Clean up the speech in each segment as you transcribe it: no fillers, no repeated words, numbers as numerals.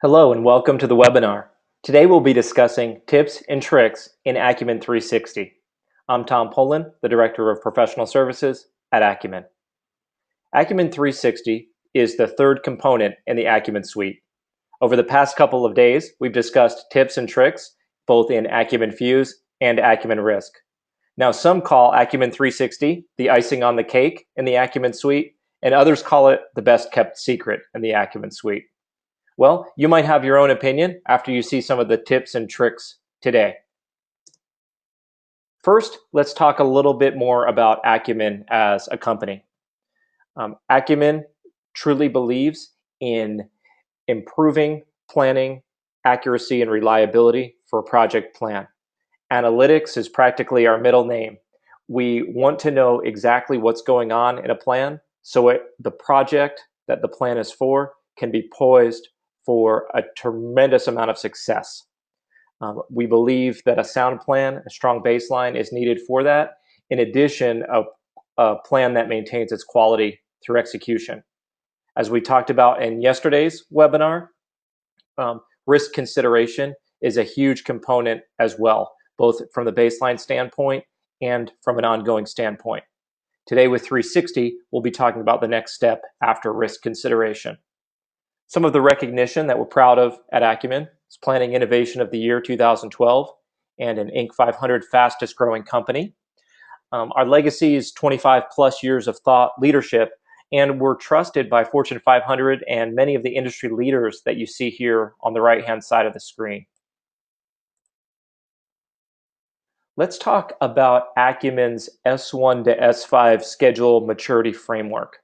Hello and welcome to the webinar. Today we'll be discussing tips and tricks in Acumen 360. I'm Tom Poland, the Director of Professional Services at Acumen. Acumen 360 is the third component in the Acumen suite. Over the past couple of days, we've discussed tips and tricks both in Acumen Fuse and Acumen Risk. Now some call Acumen 360 the icing on the cake in the Acumen suite, and others call it the best kept secret in the Acumen suite. Well, you might have your own opinion after you see some of the tips and tricks today. First, let's talk a little bit more about Acumen as a company. Acumen truly believes in improving planning, accuracy, and reliability for a project plan. Analytics is practically our middle name. We want to know exactly what's going on in a plan so the project that the plan is for can be poised for a tremendous amount of success. We believe that a sound plan, a strong baseline is needed for that. In addition, a plan that maintains its quality through execution. As we talked about in yesterday's webinar, risk consideration is a huge component as well, both from the baseline standpoint and from an ongoing standpoint. Today with 360, we'll be talking about the next step after risk consideration. Some of the recognition that we're proud of at Acumen is Planning Innovation of the Year 2012 and an Inc. 500 fastest growing company. Our legacy is 25 plus years of thought leadership, and we're trusted by Fortune 500 and many of the industry leaders that you see here on the right-hand side of the screen. Let's talk about Acumen's S1 to S5 schedule maturity framework.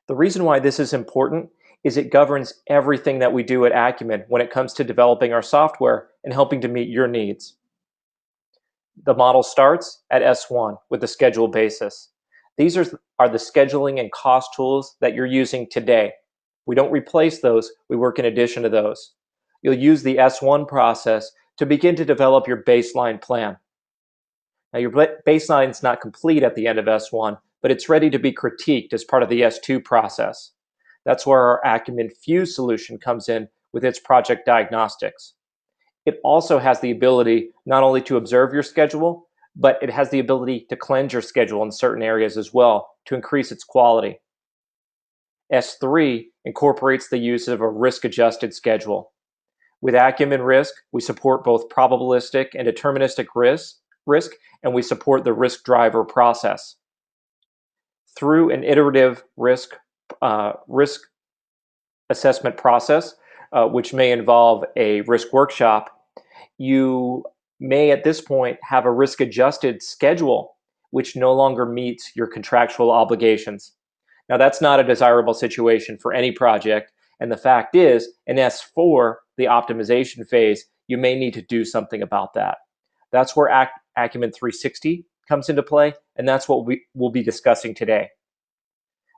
The reason why this is important is it governs everything that we do at Acumen when it comes to developing our software and helping to meet your needs. The model starts at S1 with the schedule basis. These are the scheduling and cost tools that you're using today. We don't replace those, we work in addition to those. You'll use the S1 process to begin to develop your baseline plan. Now your baseline is not complete at the end of S1, but it's ready to be critiqued as part of the S2 process. That's where our Acumen Fuse solution comes in with its project diagnostics. It also has the ability not only to observe your schedule, but it has the ability to cleanse your schedule in certain areas as well to increase its quality. S3 incorporates the use of a risk-adjusted schedule. With Acumen Risk, we support both probabilistic and deterministic risk, and we support the risk driver process. Through an iterative risk assessment process, which may involve a risk workshop, you may at this point have a risk-adjusted schedule which no longer meets your contractual obligations. Now that's not a desirable situation for any project, and the fact is, in S4, the optimization phase, you may need to do something about that. That's where Acumen 360 comes into play, and that's what we'll be discussing today.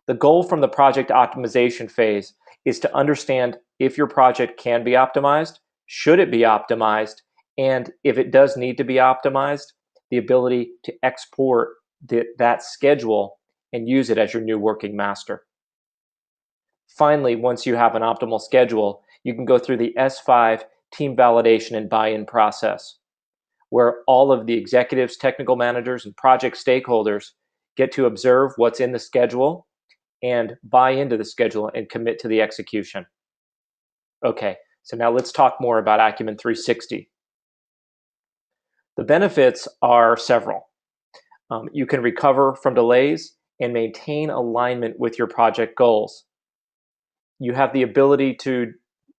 The goal from the project optimization phase is to understand if your project can be optimized, should it be optimized, and if it does need to be optimized, the ability to export that schedule and use it as your new working master. Finally, once you have an optimal schedule, you can go through the S5 team validation and buy-in process, where all of the executives, technical managers, and project stakeholders get to observe what's in the schedule and buy into the schedule and commit to the execution. Okay, so now let's talk more about Acumen 360. The benefits are several. You can recover from delays and maintain alignment with your project goals. You have the ability to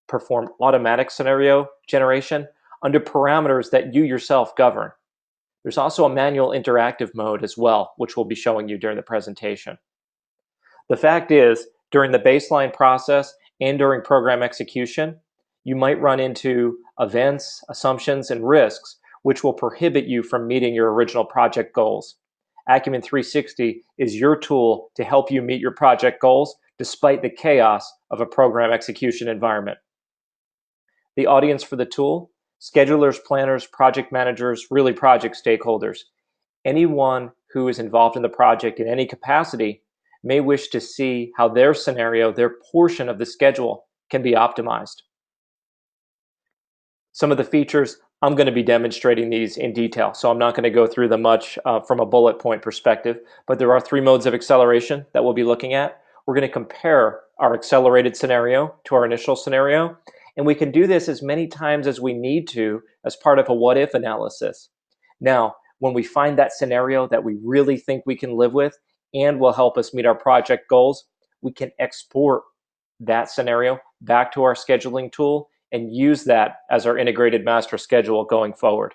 perform automatic scenario generation under parameters that you yourself govern. There's also a manual interactive mode as well, which we'll be showing you during the presentation. The fact is, during the baseline process and during program execution, you might run into events, assumptions, and risks which will prohibit you from meeting your original project goals. Acumen 360 is your tool to help you meet your project goals despite the chaos of a program execution environment. The audience for the tool: schedulers, planners, project managers, really project stakeholders. Anyone who is involved in the project in any capacity may wish to see how their scenario, their portion of the schedule, can be optimized. Some of the features, I'm going to be demonstrating these in detail, so I'm not going to go through them much from a bullet point perspective, but there are 3 modes of acceleration that we'll be looking at. We're going to compare our accelerated scenario to our initial scenario, and we can do this as many times as we need to as part of a what-if analysis. Now, when we find that scenario that we really think we can live with and will help us meet our project goals, we can export that scenario back to our scheduling tool and use that as our integrated master schedule going forward.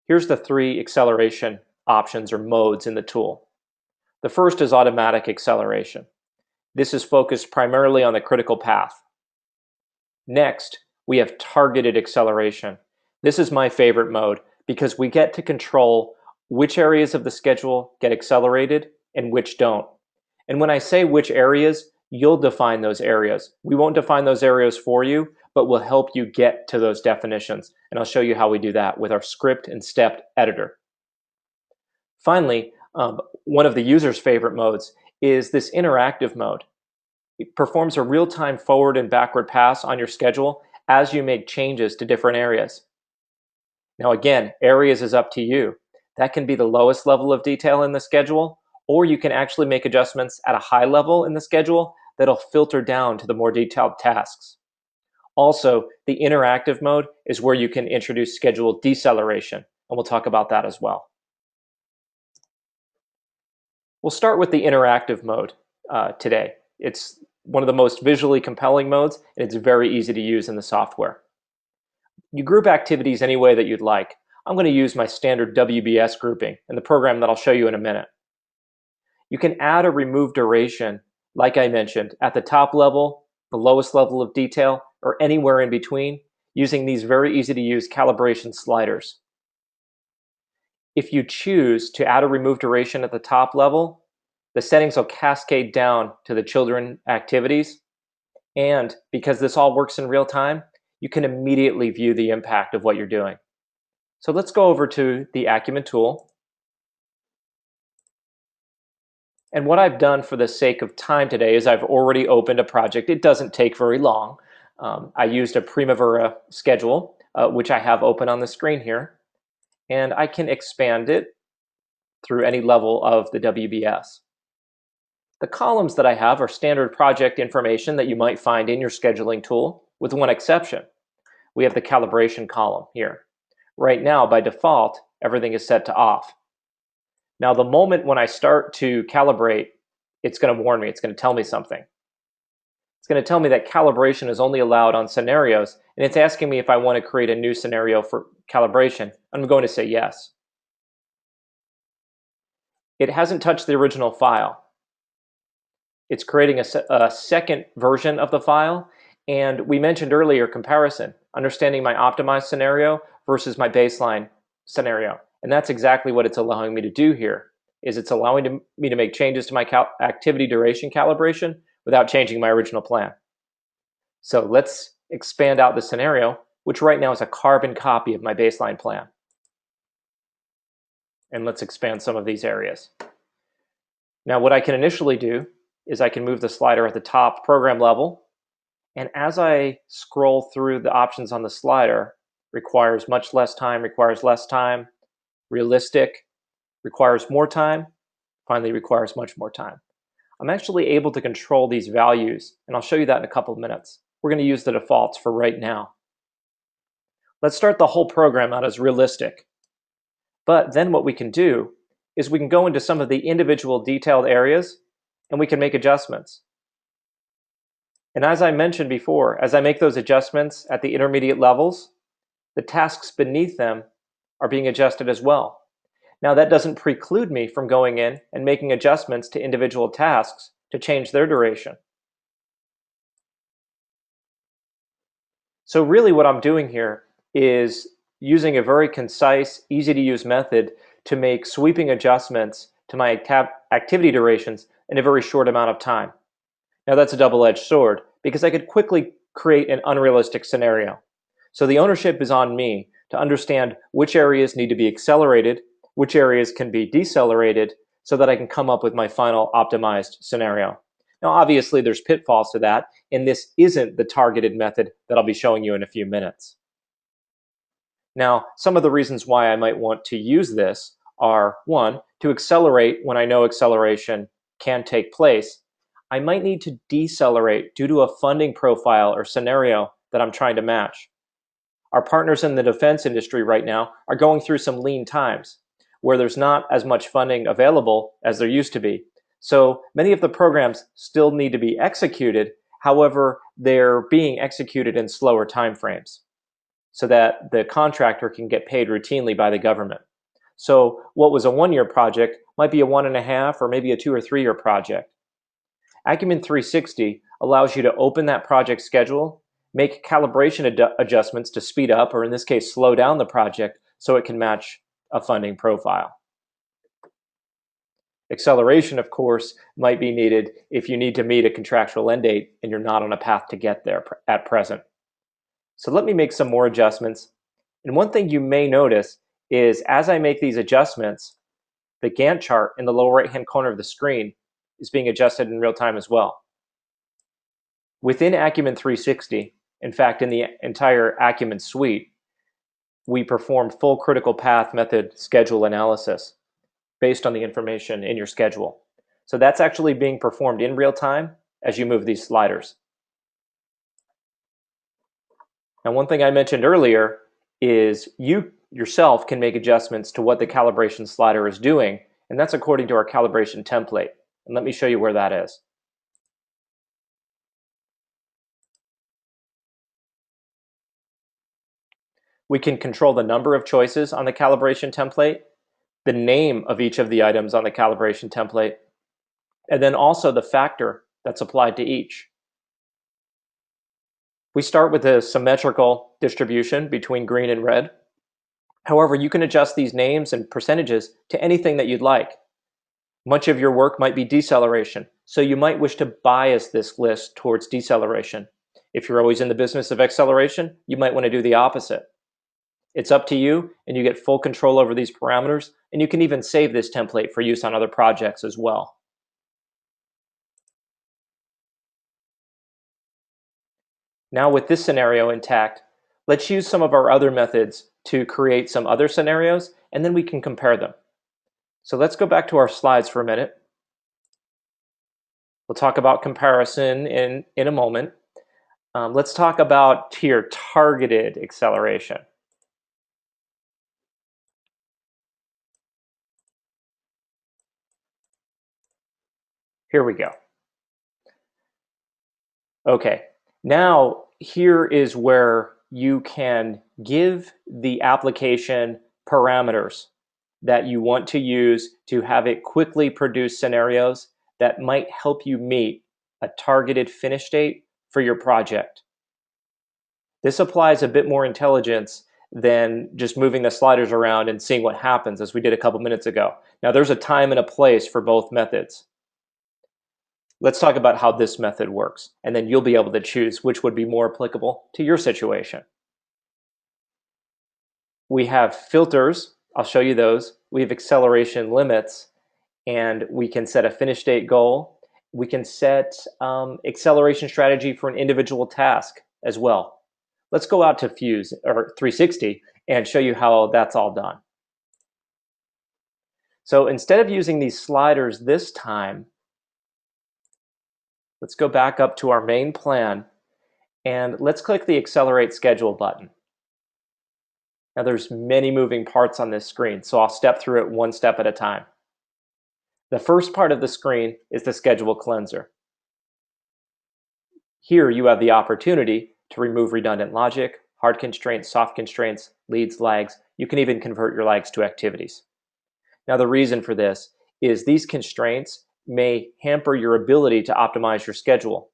Here's the 3 acceleration options or modes in the tool. The first is automatic acceleration. This is focused primarily on the critical path. Next, we have targeted acceleration. This is my favorite mode because we get to control which areas of the schedule get accelerated and which don't. And when I say which areas, you'll define those areas. We won't define those areas for you, but we'll help you get to those definitions. And I'll show you how we do that with our script and stepped editor. Finally, one of the user's favorite modes is this interactive mode. It performs a real-time forward and backward pass on your schedule as you make changes to different areas. Now again, areas is up to you. That can be the lowest level of detail in the schedule, or you can actually make adjustments at a high level in the schedule that'll filter down to the more detailed tasks. Also, the interactive mode is where you can introduce schedule deceleration, and we'll talk about that as well. We'll start with the interactive mode today. It's one of the most visually compelling modes, and it's very easy to use in the software. You group activities any way that you'd like. I'm going to use my standard WBS grouping in the program that I'll show you in a minute. You can add or remove duration, like I mentioned, at the top level, the lowest level of detail, or anywhere in between, using these very easy to use calibration sliders. If you choose to add or remove duration at the top level, the settings will cascade down to the children activities. And because this all works in real time, you can immediately view the impact of what you're doing. So let's go over to the Acumen tool. And what I've done for the sake of time today is I've already opened a project. It doesn't take very long. I used a Primavera schedule, which I have open on the screen here. And I can expand it through any level of the WBS. The columns that I have are standard project information that you might find in your scheduling tool, with one exception. We have the calibration column here. Right now, by default, everything is set to off. Now, the moment when I start to calibrate, it's going to warn me. It's going to tell me something. It's going to tell me that calibration is only allowed on scenarios, and it's asking me if I want to create a new scenario for calibration. I'm going to say yes. It hasn't touched the original file. It's creating a second version of the file, and we mentioned earlier comparison, understanding my optimized scenario versus my baseline scenario. And that's exactly what it's allowing me to do here, is it's allowing me to make changes to my activity duration calibration without changing my original plan. So let's expand out the scenario, which right now is a carbon copy of my baseline plan. And let's expand some of these areas. Now what I can initially do is I can move the slider at the top program level, and as I scroll through the options on the slider, requires much less time, requires less time, realistic, requires more time, finally requires much more time. I'm actually able to control these values, and I'll show you that in a couple of minutes. We're going to use the defaults for right now. Let's start the whole program out as realistic. But then what we can do is we can go into some of the individual detailed areas, and we can make adjustments. And as I mentioned before, as I make those adjustments at the intermediate levels, the tasks beneath them are being adjusted as well. Now that doesn't preclude me from going in and making adjustments to individual tasks to change their duration. So really what I'm doing here is using a very concise, easy to use method to make sweeping adjustments to my activity durations in a very short amount of time. Now that's a double-edged sword because I could quickly create an unrealistic scenario. So the ownership is on me to understand which areas need to be accelerated, which areas can be decelerated, so that I can come up with my final optimized scenario. Now, obviously, there's pitfalls to that, and this isn't the targeted method that I'll be showing you in a few minutes. Now, some of the reasons why I might want to use this are, one, to accelerate when I know acceleration can take place. I might need to decelerate due to a funding profile or scenario that I'm trying to match. Our partners in the defense industry right now are going through some lean times where there's not as much funding available as there used to be. So many of the programs still need to be executed. However, they're being executed in slower timeframes so that the contractor can get paid routinely by the government. So what was a 1-year project might be a 1.5 or maybe a 2 or 3-year project. Acumen 360 allows you to open that project schedule, make calibration adjustments to speed up, or in this case, slow down the project so it can match a funding profile. Acceleration, of course, might be needed if you need to meet a contractual end date and you're not on a path to get there at present. So let me make some more adjustments. And one thing you may notice is as I make these adjustments, the Gantt chart in the lower right-hand corner of the screen is being adjusted in real time as well. Within Acumen 360, in fact, in the entire Acumen suite, we perform full critical path method schedule analysis based on the information in your schedule. So that's actually being performed in real time as you move these sliders. Now, one thing I mentioned earlier is you yourself can make adjustments to what the calibration slider is doing, and that's according to our calibration template. And let me show you where that is. We can control the number of choices on the calibration template, the name of each of the items on the calibration template, and then also the factor that's applied to each. We start with a symmetrical distribution between green and red. However, you can adjust these names and percentages to anything that you'd like. Much of your work might be deceleration, so you might wish to bias this list towards deceleration. If you're always in the business of acceleration, you might want to do the opposite. It's up to you, and you get full control over these parameters, and you can even save this template for use on other projects as well. Now with this scenario intact, let's use some of our other methods to create some other scenarios, and then we can compare them. So let's go back to our slides for a minute. We'll talk about comparison in a moment. Let's talk about here targeted acceleration. Here we go. Okay, now here is where you can give the application parameters that you want to use to have it quickly produce scenarios that might help you meet a targeted finish date for your project. This applies a bit more intelligence than just moving the sliders around and seeing what happens, as we did a couple minutes ago. Now, there's a time and a place for both methods. Let's talk about how this method works, and then you'll be able to choose which would be more applicable to your situation. We have filters. I'll show you those. We have acceleration limits, and we can set a finish date goal. We can set acceleration strategy for an individual task as well. Let's go out to Fuse or 360 and show you how that's all done. So instead of using these sliders this time, let's go back up to our main plan and let's click the Accelerate Schedule button. Now there's many moving parts on this screen, so I'll step through it one step at a time. The first part of the screen is the Schedule Cleanser. Here you have the opportunity to remove redundant logic, hard constraints, soft constraints, leads, lags. You can even convert your lags to activities. Now the reason for this is these constraints may hamper your ability to optimize your schedule.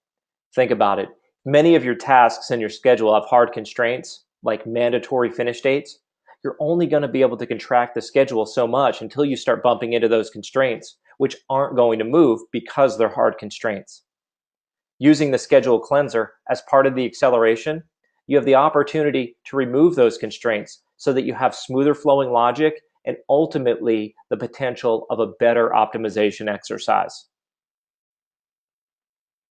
Think about it. Many of your tasks in your schedule have hard constraints, like mandatory finish dates. You're only going to be able to contract the schedule so much until you start bumping into those constraints, which aren't going to move because they're hard constraints. Using the Schedule Cleanser as part of the acceleration, you have the opportunity to remove those constraints so that you have smoother flowing logic and ultimately the potential of a better optimization exercise.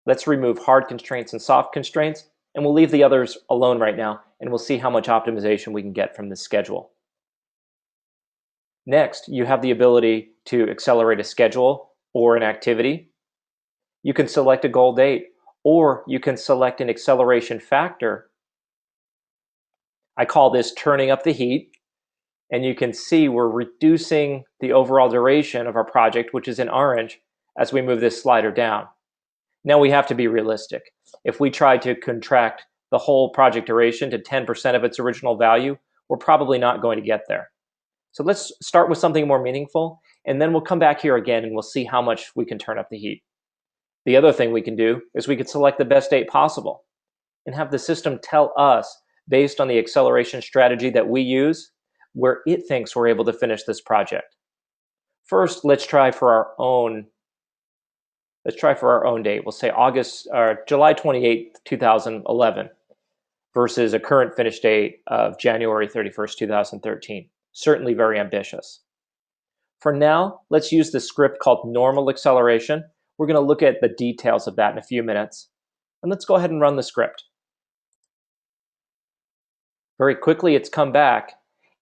Let's remove hard constraints and soft constraints, and we'll leave the others alone right now, and we'll see how much optimization we can get from this schedule. Next, you have the ability to accelerate a schedule or an activity. You can select a goal date, or you can select an acceleration factor. I call this turning up the heat, and you can see we're reducing the overall duration of our project, which is in orange, as we move this slider down. Now we have to be realistic. If we try to contract the whole project duration to 10% of its original value, we're probably not going to get there. So let's start with something more meaningful, and then we'll come back here again and we'll see how much we can turn up the heat. The other thing we can do is we could select the best date possible and have the system tell us, based on the acceleration strategy that we use, where it thinks we're able to finish this project. First, let's try for our own date. We'll say July 28th, 2011 versus a current finish date of January 31st, 2013. Certainly very ambitious. For now, let's use the script called normal acceleration. We're going to look at the details of that in a few minutes. And let's go ahead and run the script. Very quickly, it's come back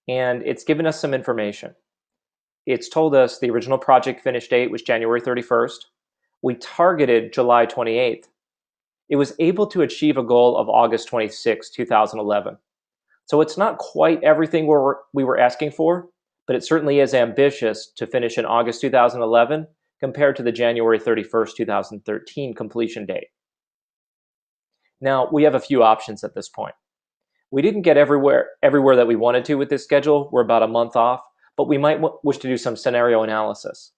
and it's given us some information. It's told us the original project finish date was January 31st. We targeted July 28th. It was able to achieve a goal of August 26, 2011. So it's not quite everything we were asking for, but it certainly is ambitious to finish in August 2011 compared to the January 31st, 2013 completion date. Now, we have a few options at this point. We didn't get everywhere that we wanted to with this schedule. We're about a month off, but we might wish to do some scenario analysis.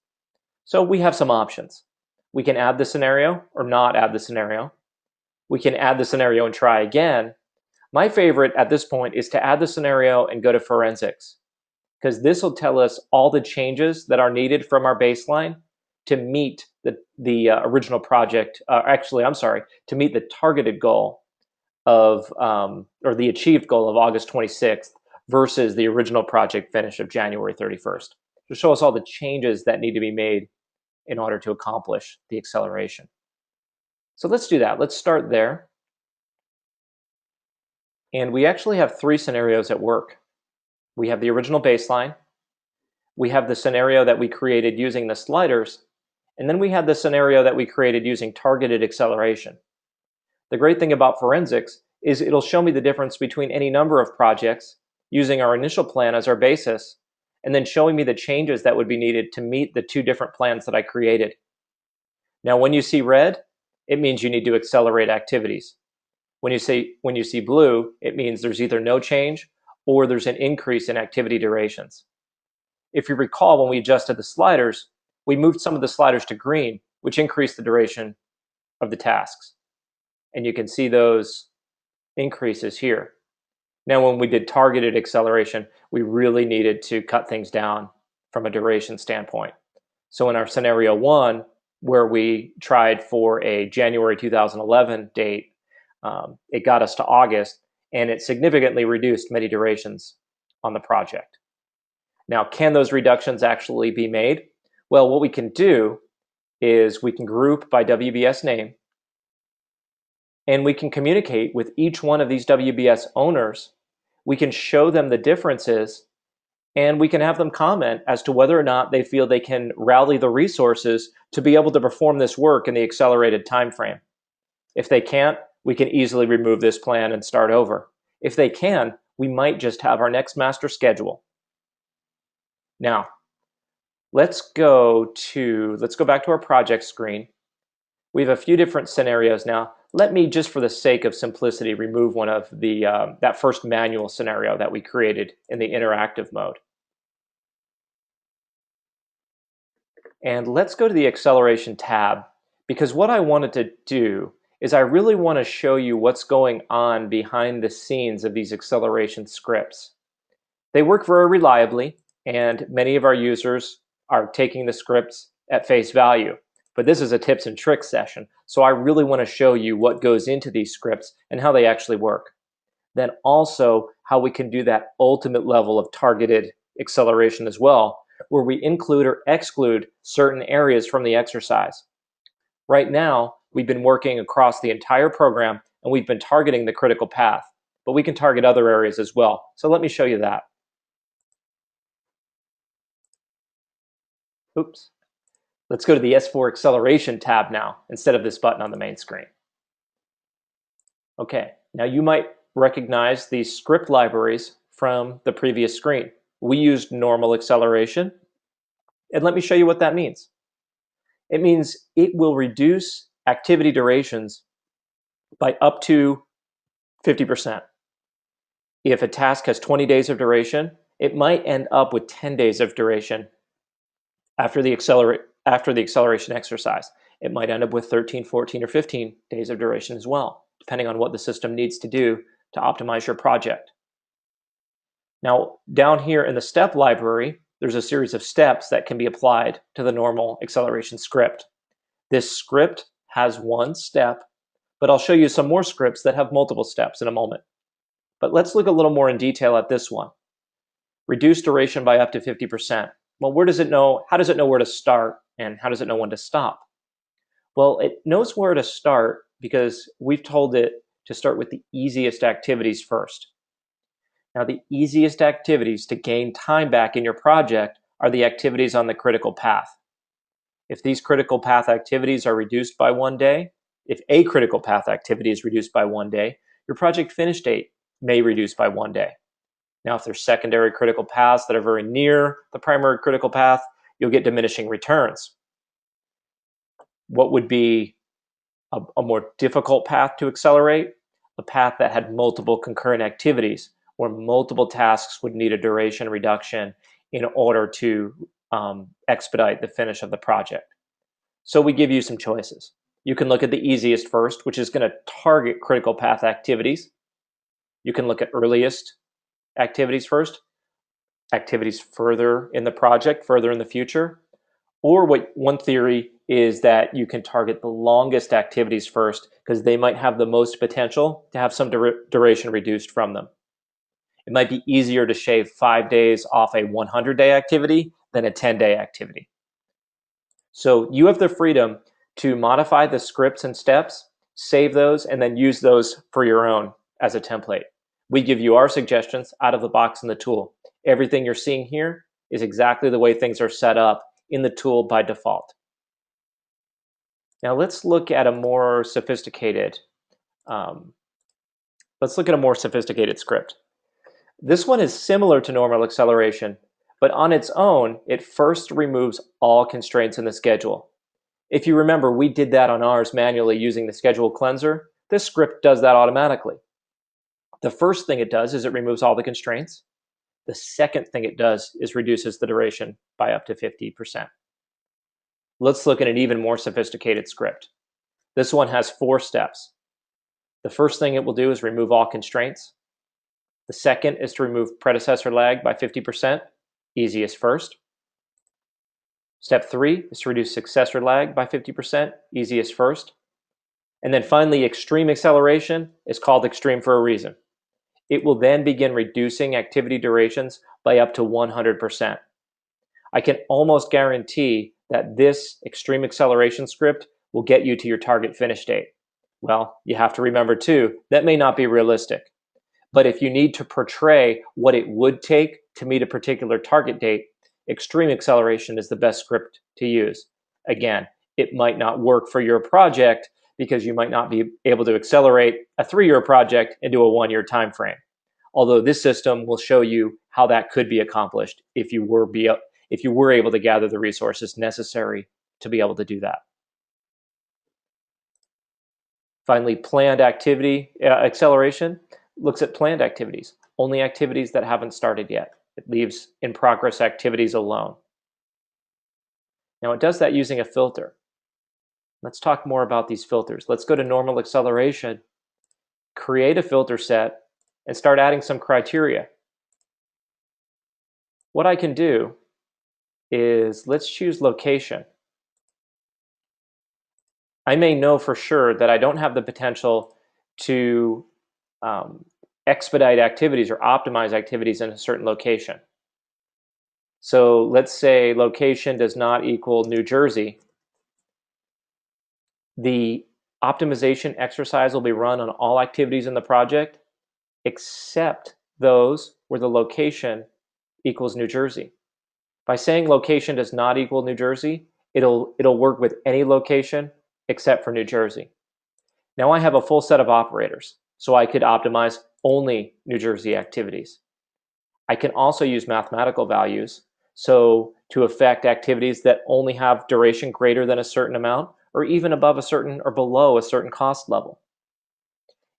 So we have some options. We can add the scenario or not add the scenario. We can add the scenario and try again. My favorite at this point is to add the scenario and go to forensics, because this will tell us all the changes that are needed from our baseline to meet the original project, to meet the targeted goal of, or the achieved goal of August 26th versus the original project finish of January 31st, to show us all the changes that need to be made in order to accomplish the acceleration. So let's do that. Let's start there. And we actually have three scenarios at work. We have the original baseline, we have the scenario that we created using the sliders, and then we have the scenario that we created using targeted acceleration. The great thing about forensics is it'll show me the difference between any number of projects using our initial plan as our basis, and then showing me the changes that would be needed to meet the two different plans that I created. Now, when you see red, it means you need to accelerate activities. When you see blue, it means there's either no change or there's an increase in activity durations. If you recall, when we adjusted the sliders, we moved some of the sliders to green, which increased the duration of the tasks. And you can see those increases here. Now, when we did targeted acceleration, we really needed to cut things down from a duration standpoint. So in our scenario one, where we tried for a January 2011 date, it got us to August, and it significantly reduced many durations on the project. Now, can those reductions actually be made? Well, what we can do is we can group by WBS name, and we can communicate with each one of these WBS owners. We can show them the differences, and we can have them comment as to whether or not they feel they can rally the resources to be able to perform this work in the accelerated time frame. If they can't, we can easily remove this plan and start over. If they can, we might just have our next master schedule. Now, let's go back to our project screen. We have a few different scenarios now. Let me, just for the sake of simplicity, remove one of that first manual scenario that we created in the interactive mode. And let's go to the acceleration tab, because what I wanted to do is I really want to show you what's going on behind the scenes of these acceleration scripts. They work very reliably, and many of our users are taking the scripts at face value. But this is a tips and tricks session, so I really want to show you what goes into these scripts and how they actually work. Then also how we can do that ultimate level of targeted acceleration as well, where we include or exclude certain areas from the exercise. Right now, we've been working across the entire program and we've been targeting the critical path, but we can target other areas as well. So let me show you that. Oops. Let's go to the S4 Acceleration tab now, instead of this button on the main screen. Okay, now you might recognize these script libraries from the previous screen. We used normal acceleration, and let me show you what that means. It means it will reduce activity durations by up to 50%. If a task has 20 days of duration, it might end up with 10 days of duration after the acceleration exercise. It might end up with 13, 14, or 15 days of duration as well, depending on what the system needs to do to optimize your project. Now, down here in the step library, there's a series of steps that can be applied to the normal acceleration script. This script has one step, but I'll show you some more scripts that have multiple steps in a moment. But let's look a little more in detail at this one. Reduce duration by up to 50%. Well, how does it know where to start, and how does it know when to stop? Well, it knows where to start because we've told it to start with the easiest activities first. Now, the easiest activities to gain time back in your project are the activities on the critical path. If these critical path activities are reduced by 1 day, if a critical path activity is reduced by 1 day, your project finish date may reduce by 1 day. Now, if there's secondary critical paths that are very near the primary critical path, you'll get diminishing returns. What would be a more difficult path to accelerate? A path that had multiple concurrent activities, where multiple tasks would need a duration reduction in order to expedite the finish of the project. So we give you some choices. You can look at the easiest first, which is going to target critical path activities. You can look at earliest activities first, activities further in the project, further in the future. Or one theory is that you can target the longest activities first because they might have the most potential to have some duration reduced from them. It might be easier to shave 5 days off a 100-day activity than a 10-day activity. So you have the freedom to modify the scripts and steps, save those, and then use those for your own as a template. We give you our suggestions out of the box in the tool. Everything you're seeing here is exactly the way things are set up in the tool by default. Now let's look at a more sophisticated script. This one is similar to normal acceleration, but on its own, it first removes all constraints in the schedule. If you remember, we did that on ours manually using the schedule cleanser. This script does that automatically. The first thing it does is it removes all the constraints. The second thing it does is reduces the duration by up to 50%. Let's look at an even more sophisticated script. This one has 4 steps. The first thing it will do is remove all constraints. The second is to remove predecessor lag by 50%, easiest first. Step 3 is to reduce successor lag by 50%, easiest first. And then finally, extreme acceleration is called extreme for a reason. It will then begin reducing activity durations by up to 100%. I can almost guarantee that this extreme acceleration script will get you to your target finish date. Well, you have to remember too, that may not be realistic. But if you need to portray what it would take to meet a particular target date, extreme acceleration is the best script to use. Again, it might not work for your project because you might not be able to accelerate a 3-year project into a 1-year time frame. Although this system will show you how that could be accomplished if you were able to gather the resources necessary to be able to do that. Finally, planned activity acceleration looks at planned activities, only activities that haven't started yet. It leaves in progress activities alone. Now it does that using a filter. Let's talk more about these filters. Let's go to normal acceleration, create a filter set, and start adding some criteria. What I can do is, let's choose location. I may know for sure that I don't have the potential to expedite activities or optimize activities in a certain location. So let's say location does not equal New Jersey. The optimization exercise will be run on all activities in the project except those where the location equals New Jersey. By saying location does not equal New Jersey, it'll work with any location except for New Jersey. Now I have a full set of operators, so I could optimize only New Jersey activities. I can also use mathematical values, so to affect activities that only have duration greater than a certain amount, or even above a certain or below a certain cost level.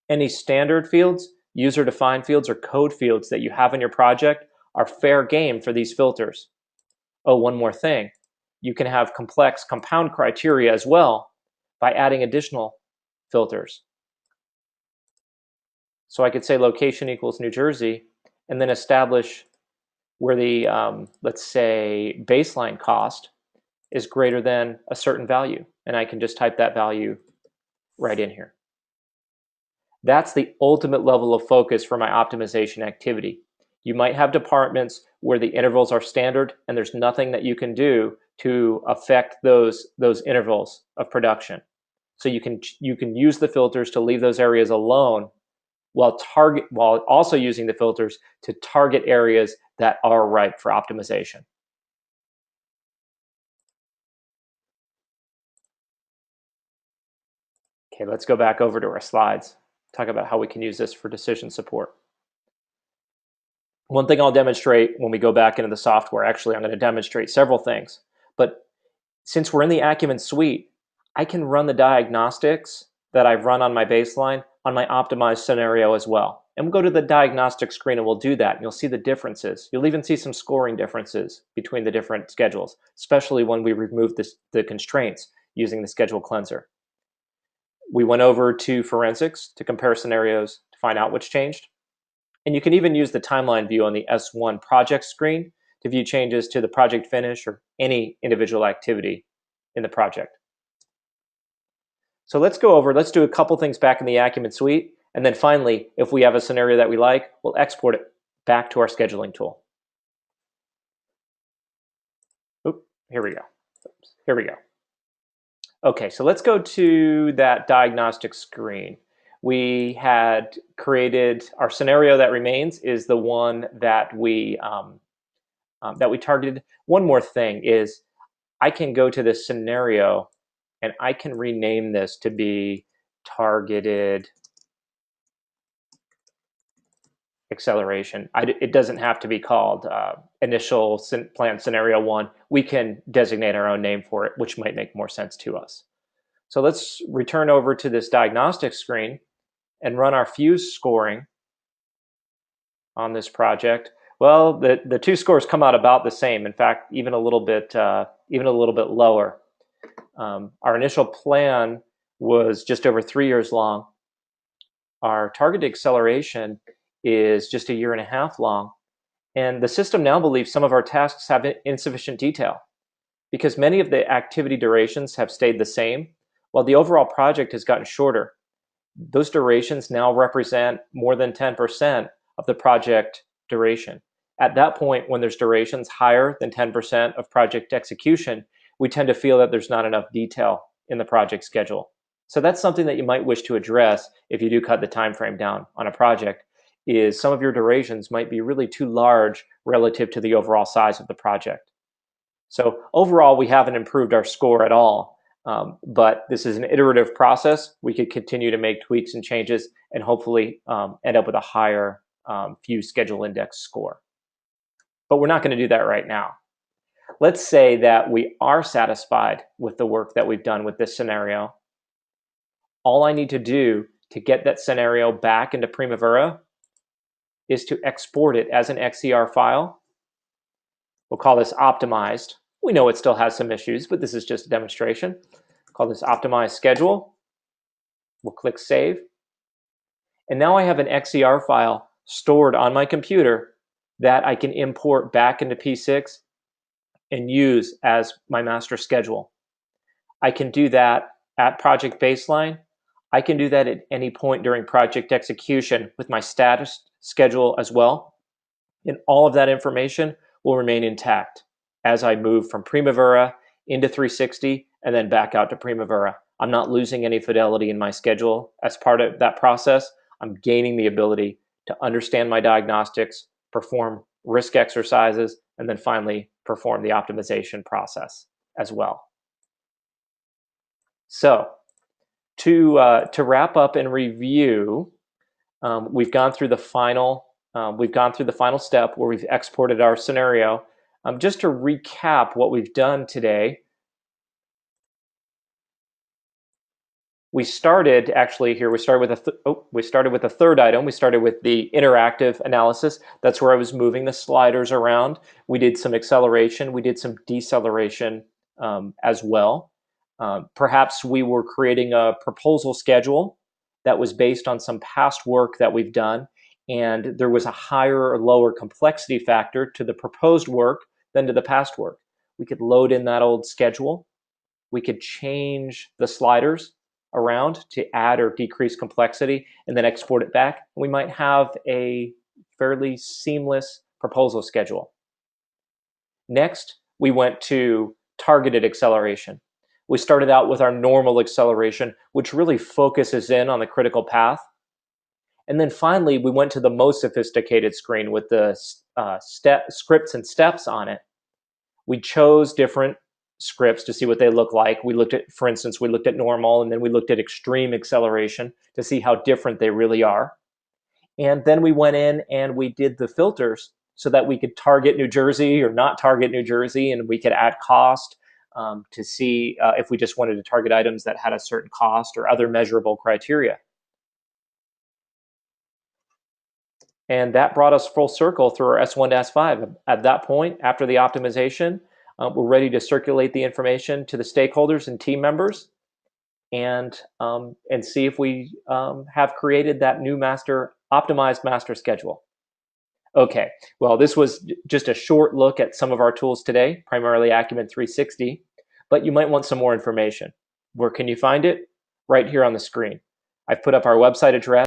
Any standard fields, user-defined fields, or code fields that you have in your project are fair game for these filters. Oh, one more thing. You can have complex compound criteria as well by adding additional filters. So I could say location equals New Jersey and then establish where the, let's say, baseline cost is greater than a certain value. And I can just type that value right in here. That's the ultimate level of focus for my optimization activity. You might have departments where the intervals are standard and there's nothing that you can do to affect those intervals of production. So you can use the filters to leave those areas alone while also using the filters to target areas that are ripe for optimization. Okay, let's go back over to our slides, talk about how we can use this for decision support. One thing I'll demonstrate when we go back into the software, actually I'm going to demonstrate several things, but since we're in the Acumen suite, I can run the diagnostics that I've run on my baseline on my optimized scenario as well. And we'll go to the diagnostic screen and we'll do that, and you'll see the differences. You'll even see some scoring differences between the different schedules, especially when we remove the constraints using the schedule cleanser. We went over to forensics to compare scenarios to find out what's changed. And you can even use the timeline view on the S1 project screen to view changes to the project finish or any individual activity in the project. So let's do a couple things back in the Acumen suite, and then finally, if we have a scenario that we like, we'll export it back to our scheduling tool. Oop, here we go. Oops, here we go. Okay, so let's go to that diagnostic screen. We had created our scenario that remains is the one that we targeted. One more thing is I can go to this scenario and I can rename this to be targeted acceleration. It doesn't have to be called initial plan scenario 1. We can designate our own name for it, which might make more sense to us. So let's return over to this diagnostic screen and run our fuse scoring on this project. Well, the two scores come out about the same. In fact, even a little bit lower. Our initial plan was just over 3 years long. Our targeted acceleration is just 1.5 years long. And the system now believes some of our tasks have insufficient detail because many of the activity durations have stayed the same, while the overall project has gotten shorter. Those durations now represent more than 10% of the project duration. At that point, when there's durations higher than 10% of project execution, we tend to feel that there's not enough detail in the project schedule. So that's something that you might wish to address if you do cut the time frame down on a project, is some of your durations might be really too large relative to the overall size of the project. So overall, we haven't improved our score at all, but this is an iterative process. We could continue to make tweaks and changes and hopefully end up with a higher fuse schedule index score. But we're not going to do that right now. Let's say that we are satisfied with the work that we've done with this scenario. All I need to do to get that scenario back into Primavera is to export it as an XCR file. We'll call this optimized. We know it still has some issues, but this is just a demonstration. Call this optimized schedule. We'll click save. And now I have an XCR file stored on my computer that I can import back into P6 and use as my master schedule. I can do that at project baseline. I can do that at any point during project execution with my status schedule as well. And all of that information will remain intact as I move from Primavera into 360 and then back out to Primavera. I'm not losing any fidelity in my schedule. As part of that process, I'm gaining the ability to understand my diagnostics, perform risk exercises, and then finally perform the optimization process as well. So to wrap up and review, we've gone through the final step where we've exported our scenario. Just to recap what we've done today, we started actually here. We started with a third item. We started with the interactive analysis. That's where I was moving the sliders around. We did some acceleration. We did some deceleration as well. Perhaps we were creating a proposal schedule that was based on some past work that we've done, and there was a higher or lower complexity factor to the proposed work than to the past work. We could load in that old schedule. We could change the sliders around to add or decrease complexity and then export it back. We might have a fairly seamless proposal schedule. Next, we went to targeted acceleration. We started out with our normal acceleration, which really focuses in on the critical path. And then finally, we went to the most sophisticated screen with the scripts and steps on it. We chose different scripts to see what they look like. We looked at, for instance, we looked at normal, and then we looked at extreme acceleration to see how different they really are. And then we went in and we did the filters so that we could target New Jersey or not target New Jersey, and we could add cost to see if we just wanted to target items that had a certain cost or other measurable criteria. And that brought us full circle through our S1 to S5. At that point, after the optimization, we're ready to circulate the information to the stakeholders and team members and see if we have created that new optimized master schedule. Okay, well, this was just a short look at some of our tools today, primarily Acumen 360, but you might want some more information. Where can you find it? Right here on the screen. I've put up our website address.